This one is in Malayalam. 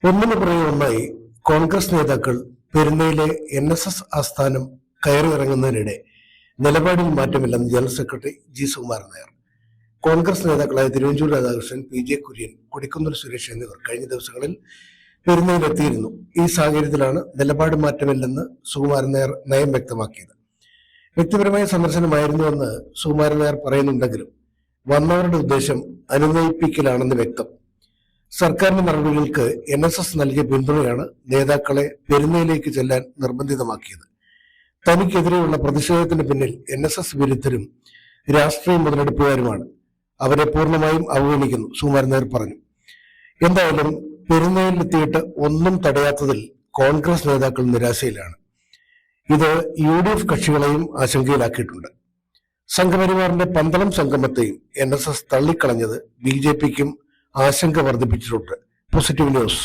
ഒന്നിനു പുറകെ ഒന്നായി കോൺഗ്രസ് നേതാക്കൾ പെരുന്നയിലെ NSS ആസ്ഥാനം കയറിയിറങ്ങുന്നതിനിടെ നിലപാടിൽ മാറ്റമില്ലെന്ന് general secretary G Sukumaran Nair. Congress നേതാക്കളായ തിരുവഞ്ചൂർ രാധാകൃഷ്ണൻ, PJ കുര്യൻ, കൊടിക്കുന്നിൽ സുരേഷ് എന്നിവർ കഴിഞ്ഞ ദിവസങ്ങളിൽ പെരുന്നയിലെത്തിയിരുന്നു. ഈ സാഹചര്യത്തിലാണ് നിലപാട് മാറ്റമില്ലെന്ന് സുകുമാരൻ നായർ നയം വ്യക്തമാക്കിയത്. വ്യക്തിപരമായ സന്ദർശനമായിരുന്നുവെന്ന് സുകുമാരൻ നായർ പറയുന്നുണ്ടെങ്കിലും വന്നവരുടെ ഉദ്ദേശം അനുനയിപ്പിക്കലാണെന്ന് വ്യക്തം. സർക്കാരിന്റെ നടപടികൾക്ക് NSS നൽകിയ പിന്തുണയാണ് നേതാക്കളെ പെരുന്നയിലേക്ക് ചെല്ലാൻ നിർബന്ധിതമാക്കിയത്. തനിക്കെതിരെയുള്ള പ്രതിഷേധത്തിന് പിന്നിൽ NSS വിരുദ്ധരും രാഷ്ട്രീയ മുതലെടുപ്പുകാരുമാണ്. അവരെ പൂർണ്ണമായും അവഗണിക്കുന്നു, സുകുമാരൻ നായർ പറഞ്ഞു. എന്തായാലും പെരുന്നയിലെത്തിയിട്ട് ഒന്നും തടയാത്തതിൽ കോൺഗ്രസ് നേതാക്കൾ നിരാശയിലാണ്. ഇത് UDF കക്ഷികളെയും ആശങ്കയിലാക്കിയിട്ടുണ്ട്. സംഘപരിവാറിന്റെ പന്തളം സംഗമത്തെയും NSS തള്ളിക്കളഞ്ഞത് BJPക്കും ആശങ്ക വർദ്ധിപ്പിച്ചിട്ടുണ്ട്. Positive news.